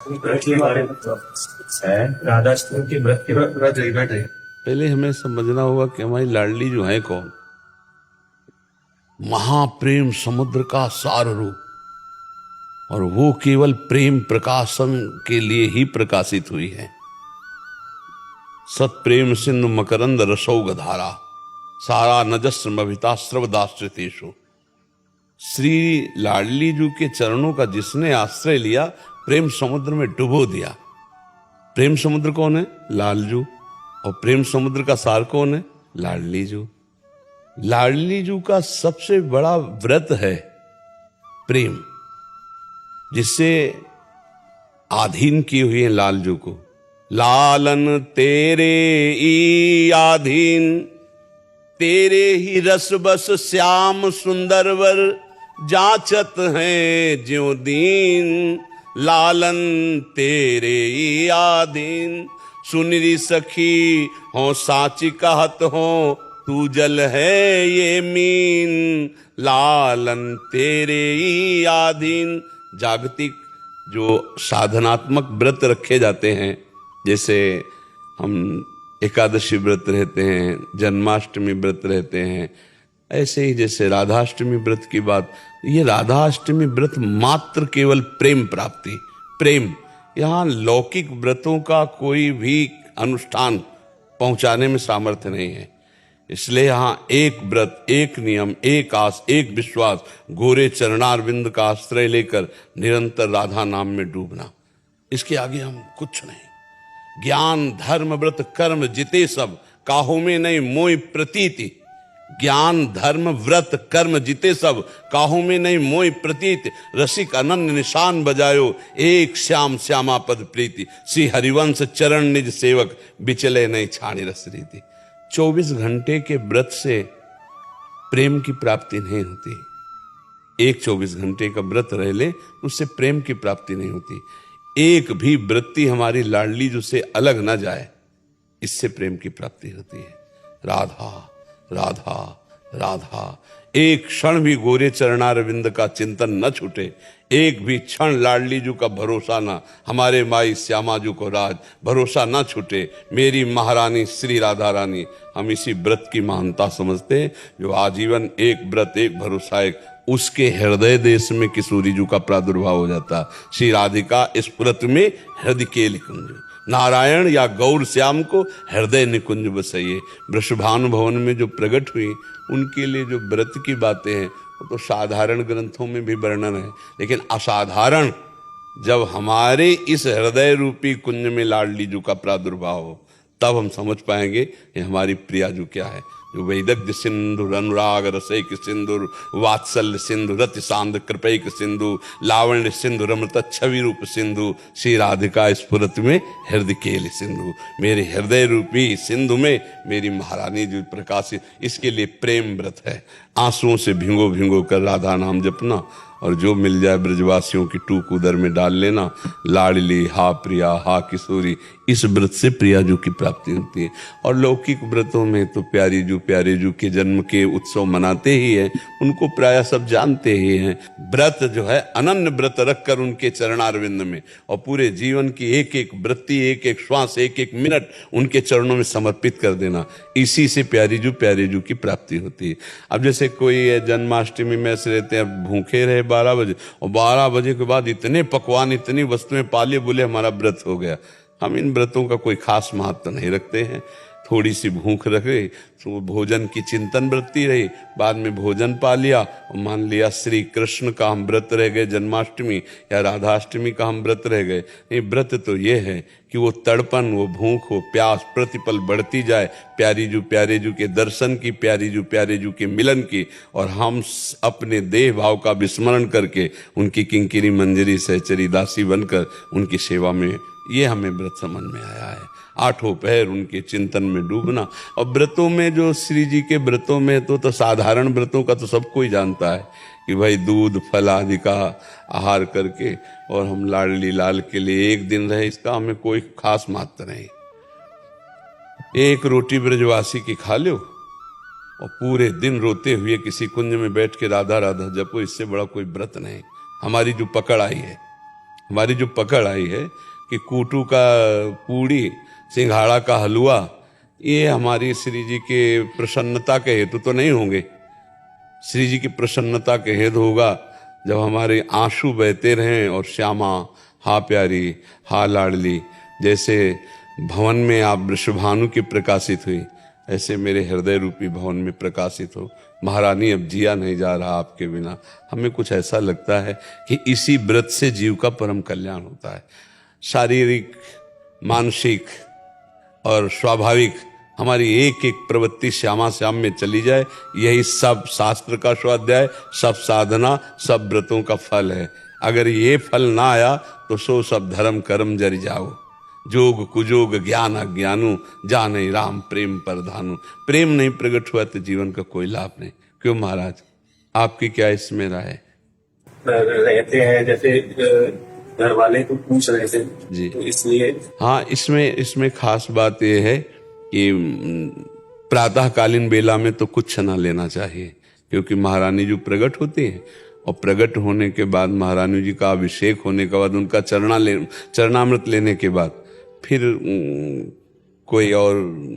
व्रत के बारे में तो है, राधाष्टमी के व्रत के बाद पूरा जगत है। पहले हमें समझना होगा कि हमारी लाडली जो है कौन। महाप्रेम समुद्र का सार रूप, और वो केवल प्रेम प्रकाशन के लिए ही प्रकाशित हुई है। सत प्रेम सिंधु मकरंद रसौग धारा, सारा नजस्रमभिता स्रवदाश्रितेषु। श्री लाडली जी के चरणों का जिसने आश्रय लिया, प्रेम समुद्र में डुबो दिया। प्रेम समुद्र कौन है? लालजू। और प्रेम समुद्र का सार कौन है? लाडली जू। लाडली जू का सबसे बड़ा व्रत है प्रेम, जिससे आधीन की हुई है लालजू को। लालन तेरे ई आधीन, तेरे ही रस बस श्याम सुंदर वर, जाचत हैं ज्यों दीन। लालन तेरे ही आधीन, सुनरी सखी हो साची कहत हो, तू जल है ये मीन। लालन तेरे ही आधीन। जागतिक जो साधनात्मक व्रत रखे जाते हैं, जैसे हम एकादशी व्रत रहते हैं, जन्माष्टमी व्रत रहते हैं, ऐसे ही जैसे राधाष्टमी व्रत की बात, ये राधाष्टमी व्रत मात्र केवल प्रेम प्राप्ति, प्रेम। यहाँ लौकिक व्रतों का कोई भी अनुष्ठान पहुंचाने में सामर्थ्य नहीं है। इसलिए यहाँ एक व्रत, एक नियम, एक आस, एक विश्वास, गोरे चरणारविंद का आश्रय लेकर निरंतर राधा नाम में डूबना। इसके आगे हम कुछ नहीं। ज्ञान धर्म व्रत कर्म जिते सब, काहो में नहीं मोय प्रतीति। ज्ञान धर्म व्रत कर्म जिते सब, काहो में नहीं मोय प्रतीत। रसिक अनन्य निशान बजायो, एक श्याम श्यामा पद प्रीति। श्री हरिवंश चरण निज सेवक, बिचले नहीं छाणी रस रीति। 24 घंटे के व्रत से प्रेम की प्राप्ति नहीं होती। एक 24 घंटे का व्रत रह ले, उससे प्रेम की प्राप्ति नहीं होती। एक भी वृत्ति हमारी लाडली जो से अलग ना जाए, इससे प्रेम की प्राप्ति होती है। राधा राधा राधा। एक क्षण भी गोरे चरणारविंद का चिंतन न छूटे, एक भी क्षण लाडली जू का भरोसा ना, हमारे माई श्यामा जू को राज भरोसा ना छूटे। मेरी महारानी श्री राधा रानी, हम इसी व्रत की महानता समझते हैं, जो आजीवन एक व्रत एक भरोसा एक, उसके हृदय देश में किशोरी जू का प्रादुर्भाव हो जाता। श्री राधिका इस व्रत में हृदय के निकुंज, नारायण या गौर श्याम को हृदय निकुंज बसाइए। वृषभानु भवन में जो प्रकट हुई, उनके लिए जो व्रत की बातें हैं, वो तो साधारण ग्रंथों में भी वर्णन है, लेकिन असाधारण जब हमारे इस हृदय रूपी कुंज में लाडली जू का प्रादुर्भाव हो, तब हम समझ पाएंगे कि हमारी प्रिया जू क्या है। जो वैदग्ध सिंधु अनुराग रसैक सिंधु, वात्सल्य सिंधु रति सांद कृपैक सिंधु, लावण्य सिंधु रमृत छवि रूप सिंधु। श्री राधिका स्फुरत में हृदय केल सिंधु। मेरे हृदय रूपी सिंधु में मेरी महारानी जो प्रकाशित, इसके लिए प्रेम व्रत है। आंसुओं से भिंगो भिंगो कर राधा नाम जपना, और जो मिल जाए ब्रजवासियों की टूक उदर में डाल लेना। लाडली हा प्रिया हा किशोरी, इस व्रत से प्रिया जू की प्राप्ति होती है। और लौकिक व्रतों में तो प्यारे जू के जन्म के उत्सव मनाते ही हैं, उनको प्राय सब जानते ही हैं। व्रत जो है अनन्य व्रत रखकर उनके चरणारविंद में, और पूरे जीवन की एक एक वृत्ति, एक एक श्वास, एक एक मिनट उनके चरणों में समर्पित कर देना, इसी से प्यारे जू की प्राप्ति होती है। अब जैसे कोई जन्माष्टमी में ऐसे रहते हैं, भूखे रहे 12 बजे, और 12 बजे के बाद इतने पकवान, इतनी वस्तुएं पाले, बोले हमारा व्रत हो गया। हम इन व्रतों का कोई खास महत्व नहीं रखते हैं। थोड़ी सी भूख रखे तो भोजन की चिंतन वृत्ति रही, बाद में भोजन पा लिया, और मान लिया श्री कृष्ण का हम व्रत रह गए, जन्माष्टमी या राधाष्टमी का हम व्रत रह गए। नहीं, व्रत तो ये है कि वो तड़पन, वो भूख, वो प्यास प्रतिपल बढ़ती जाए प्यारे जू के दर्शन की, प्यारे जू के मिलन की, और हम अपने देह भाव का विस्मरण करके उनकी किंकिरी मंजरी सहचरी दासी बनकर उनकी सेवा में, ये हमें व्रत समझ में आया है। आठों पहर उनके चिंतन में डूबना। और व्रतों में जो श्री जी के व्रतों में तो साधारण व्रतों का तो सब कोई जानता है कि भाई दूध फल आदि का आहार करके, और हम लाडली लाल के लिए एक दिन रहे, इसका हमें कोई खास महत्व नहीं। एक रोटी ब्रजवासी की खा लो और पूरे दिन रोते हुए किसी कुंज में बैठ के राधा राधा जपो, इससे बड़ा कोई व्रत नहीं। हमारी जो पकड़ आई है, हमारी जो पकड़ आई है कि कूटू का पूड़ी, सिंघाड़ा का हलवा, ये हमारी श्री जी के प्रसन्नता के हेतु तो नहीं होंगे। श्री जी की प्रसन्नता के हेतु होगा जब हमारे आंसू बहते रहें और श्यामा हा प्यारी हा लाडली, जैसे भवन में आप वृषभानु की प्रकाशित हुई, ऐसे मेरे हृदय रूपी भवन में प्रकाशित हो। महारानी अब जिया नहीं जा रहा आपके बिना। हमें कुछ ऐसा लगता है कि इसी व्रत से जीव का परम कल्याण होता है। शारीरिक, मानसिक और स्वाभाविक हमारी एक एक प्रवृत्ति श्यामा श्याम में चली जाए, यही सब शास्त्र का स्वाध्याय, सब साधना, सब व्रतों का फल है। अगर ये फल ना आया तो सो सब धर्म कर्म जरि जाओ, जोग कुजोग ज्ञान अज्ञानु, जाने राम प्रेम परधानु। प्रेम नहीं प्रकट हुआ तो जीवन का कोई लाभ नहीं। क्यों महाराज, आपकी क्या इसमें राय है? रहते हैं जैसे घर वाले को पूछ रहे थे जी, तो इसलिए हाँ, इसमें खास बात यह है कि प्रातःकालीन बेला में तो कुछ ना लेना चाहिए, क्योंकि महारानी जी प्रकट होती हैं और प्रकट होने के बाद, महारानी जी का अभिषेक होने के बाद, उनका चरणामृत लेने के बाद फिर कोई और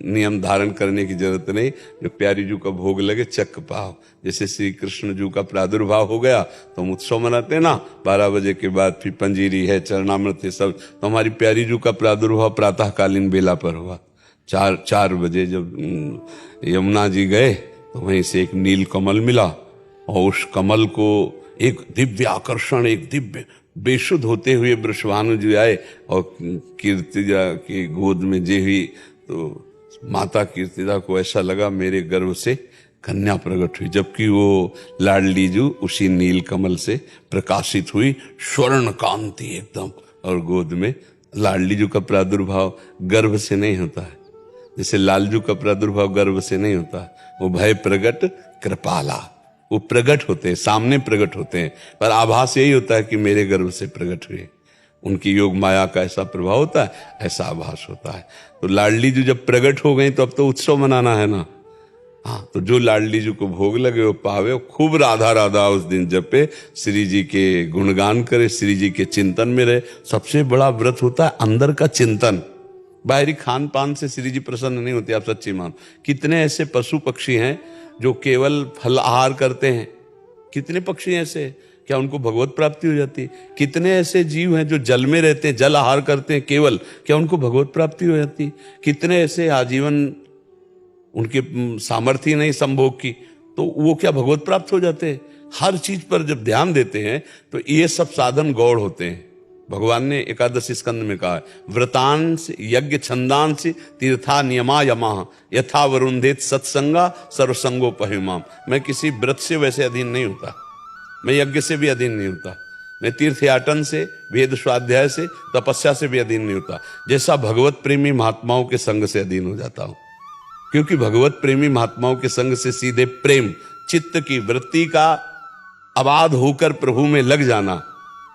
नियम धारण करने की जरूरत नहीं। जो प्यारी जी का भोग लगे चक्क पाओ। जैसे श्री कृष्ण जी का प्रादुर्भाव हो गया तो हम उत्सव मनाते हैं ना, 12 बजे के बाद फिर पंजीरी है, चरणामृत है सब। तो हमारी प्यारी जी का प्रादुर्भाव प्रातःकालीन बेला पर हुआ। 4 बजे जब यमुना जी गए तो वहीं से एक नील कमल मिला और उस कमल को एक दिव्य आकर्षण, एक दिव्य बेशुद्ध होते हुए वृषभानु जी आए और कीर्तिजा की गोद में जे हुई तो माता कीर्तिजा को ऐसा लगा मेरे गर्भ से कन्या प्रकट हुई, जबकि वो लाडली जी उसी नील कमल से प्रकाशित हुई, स्वर्ण कांति एकदम। और गोद में लाडली जी का प्रादुर्भाव गर्भ से नहीं होता है, जैसे लालजू का प्रादुर्भाव गर्भ से नहीं होता है। वो भय प्रगट कृपाला, वो प्रकट होते हैं, सामने प्रकट होते हैं, पर आभास यही होता है कि मेरे गर्भ से प्रकट हुए। उनकी योग माया का ऐसा प्रभाव होता है, ऐसा आभास होता है। तो लाडली जी जब प्रकट हो गई तो अब तो उत्सव मनाना है ना। हाँ, तो जो लाडली जी को भोग लगे वो पावे, वो खूब राधा राधा उस दिन जपे, श्री जी के गुणगान करे, श्री जी के चिंतन में रहे। सबसे बड़ा व्रत होता है अंदर का चिंतन। बाहरी खान पान से श्री जी प्रसन्न नहीं होते, आप सच्ची मान। कितने ऐसे पशु पक्षी हैं जो केवल फल आहार करते हैं? कितने पक्षी ऐसे, क्या उनको भगवत प्राप्ति हो जाती है? कितने ऐसे जीव हैं जो जल में रहते हैं, जल आहार करते हैं केवल, क्या उनको भगवत प्राप्ति हो जाती है? कितने ऐसे आजीवन उनके सामर्थ्य नहीं संभोग की, तो वो क्या भगवत प्राप्त हो जाते हैं? हर चीज पर जब ध्यान देते हैं तो ये सब साधन गौड़ होते हैं। भगवान ने एकादशी स्कंद में कहा है, व्रतांश यज्ञ छंदांश तीर्था नियमा यमा यथा वरुंधेत सत्संगा सर्वसंगोपहिमाम। मैं किसी व्रत से वैसे अधीन नहीं होता, मैं यज्ञ से भी अधीन नहीं होता, मैं तीर्थयाटन से, वेद स्वाध्याय से, तपस्या से भी अधीन नहीं होता। जैसा भगवत प्रेमी महात्माओं के संग से अधीन हो जाता हूं, क्योंकि भगवत प्रेमी महात्माओं के संग से सीधे प्रेम, चित्त की वृत्ति का आबाद होकर प्रभु में लग जाना,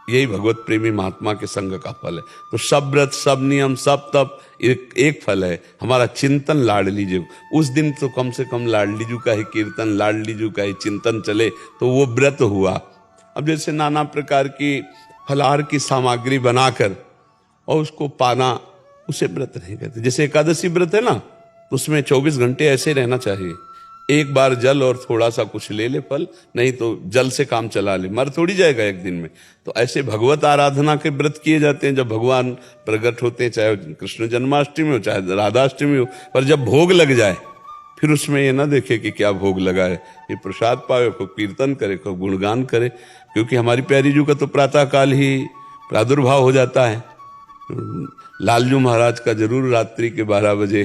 यही भगवत प्रेमी महात्मा के संग का फल है। तो सब व्रत, सब नियम, सब तप एक फल है, हमारा चिंतन लाडली जी। उस दिन तो कम से कम लाडली जी का ही कीर्तन, लाडली जी का ही चिंतन चले तो वो व्रत हुआ। अब जैसे नाना प्रकार की फलाहार की सामग्री बनाकर और उसको पाना, उसे व्रत नहीं कहते। जैसे एकादशी व्रत है ना, तो उसमें 24 घंटे ऐसे रहना चाहिए। एक बार जल और थोड़ा सा कुछ ले ले फल, नहीं तो जल से काम चला ले, मर थोड़ी जाएगा एक दिन में। तो ऐसे भगवत आराधना के व्रत किए जाते हैं जब भगवान प्रकट होते हैं, चाहे कृष्ण जन्माष्टमी हो चाहे राधाष्टमी हो। पर जब भोग लग जाए फिर उसमें ये ना देखे कि क्या भोग लगा है, ये प्रसाद पावे, को कीर्तन करे, को गुणगान करे। क्योंकि हमारी प्यारी जी का तो प्रातःकाल ही प्रादुर्भाव हो जाता है। लालजू महाराज का जरूर रात्रि के 12 बजे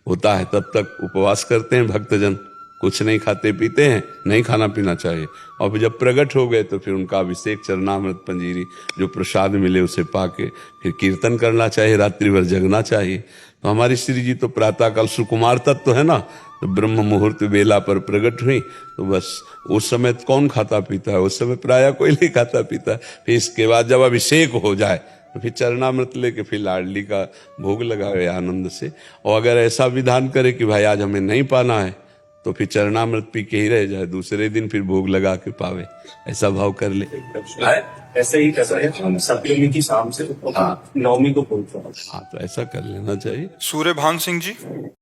होता है, तब तक उपवास करते हैं भक्तजन, कुछ नहीं खाते पीते हैं, नहीं खाना पीना चाहिए। और फिर जब प्रकट हो गए तो फिर उनका अभिषेक, चरणामृत, पंजीरी, जो प्रसाद मिले उसे पाके फिर कीर्तन करना चाहिए, रात्रि भर जगना चाहिए। तो हमारी श्री जी तो प्रातःकाल सुकुमार तत्व है ना, तो ब्रह्म मुहूर्त बेला पर प्रकट हुई, तो बस उस समय कौन खाता पीता है, उस समय प्रायः कोई नहीं खाता पीता। फिर इसके बाद जब अभिषेक हो जाए तो फिर चरणामृत लेके फिर लाडली का भोग लगावे आनंद से। और अगर ऐसा विधान करे कि भाई आज हमें नहीं पाना है, तो फिर चरणामृत पी के ही रह जाए, दूसरे दिन फिर भोग लगा के पावे, ऐसा भाव कर ले। ऐसे ही कर रहे हैं सप्तमी की शाम से हाँ। नवमी को बोलते हैं। हाँ तो ऐसा कर लेना चाहिए। सूर्यभान सिंह जी।